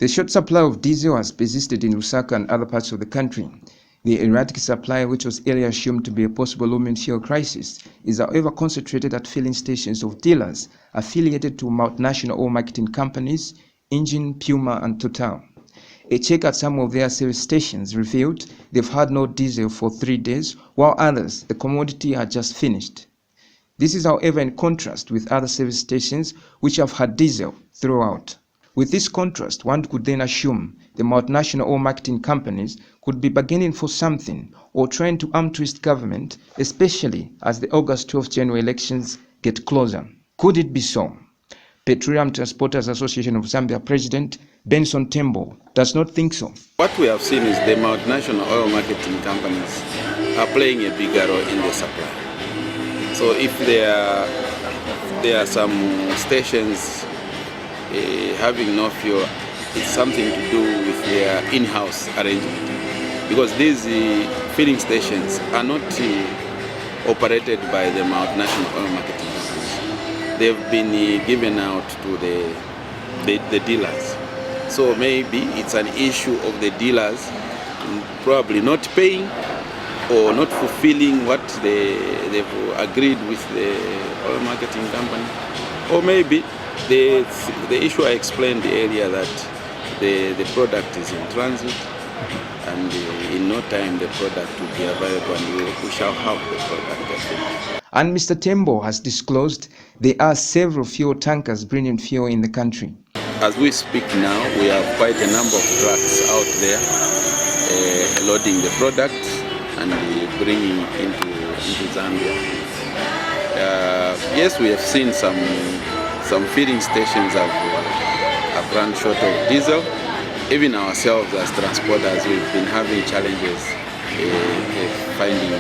The short supply of diesel has persisted in Lusaka and other parts of the country. The erratic supply, which was earlier assumed to be a possible looming fuel crisis, is however concentrated at filling stations of dealers affiliated to multinational oil marketing companies, Engine, Puma and Total. A check at some of their service stations revealed they've had no diesel for 3 days, while others, the commodity had just finished. This is however in contrast with other service stations which have had diesel throughout. With this contrast, one could then assume the multinational oil marketing companies could be bargaining for something or trying to arm twist government, especially as the August 12th general elections get closer. Could it be so? Petroleum Transporters Association of Zambia President Benson Tembo does not think so. What we have seen is the multinational oil marketing companies are playing a bigger role in the supply. So if there are some stations having no fuel, it's something to do with their in-house arrangement, because these filling stations are not operated by the multinational oil marketing companies. They've been given out to the dealers. So maybe it's an issue of the dealers probably not paying or not fulfilling what they've agreed with the oil marketing company, or maybe the issue I explained earlier, that the product is in transit and in no time the product will be available and we shall have the product. And Mr. Tembo has disclosed there are several fuel tankers bringing fuel in the country. As we speak now, we have quite a number of trucks out there loading the product and bringing into Zambia. Yes, we have seen some filling stations have run short of diesel. Even ourselves as transporters, we've been having challenges finding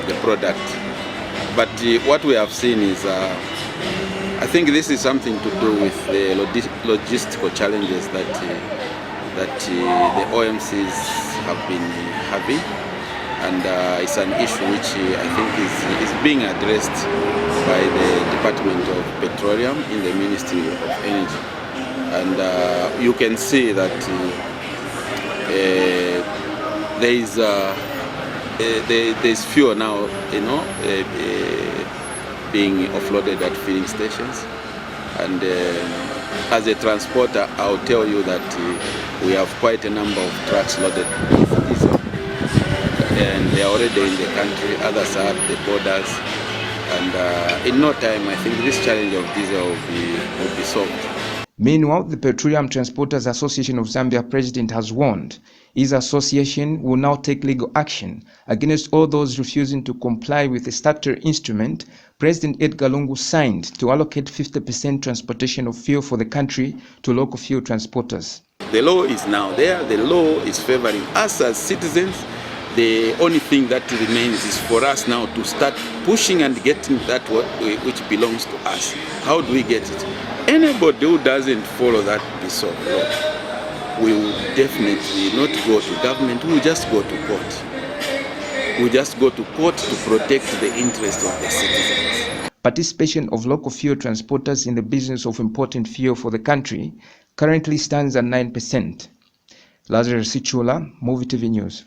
the product. But what we have seen is, I think this is something to do with the logistical challenges that the OMCs have been having. And it's an issue which I think is being addressed by the Department of Petroleum in the Ministry of Energy. And you can see that there's fuel now, being offloaded at filling stations. And as a transporter, I'll tell you that we have quite a number of trucks loaded with diesel. And they are already in the country, others are at the borders, and in no time I think this challenge of diesel will be solved. Meanwhile, the Petroleum Transporters Association of Zambia President has warned his association will now take legal action against all those refusing to comply with the statutory instrument President Edgar Lungu signed to allocate 50% transportation of fuel for the country to local fuel transporters. The law is now there, the law is favoring us as citizens. The only thing that remains is for us now to start pushing and getting that which belongs to us. How do we get it? Anybody who doesn't follow that piece of law will definitely not go to government, we will just go to court. We just go to court to protect the interests of the citizens. Participation of local fuel transporters in the business of importing fuel for the country currently stands at 9%. Lazarus Sichula, MUVI TV News.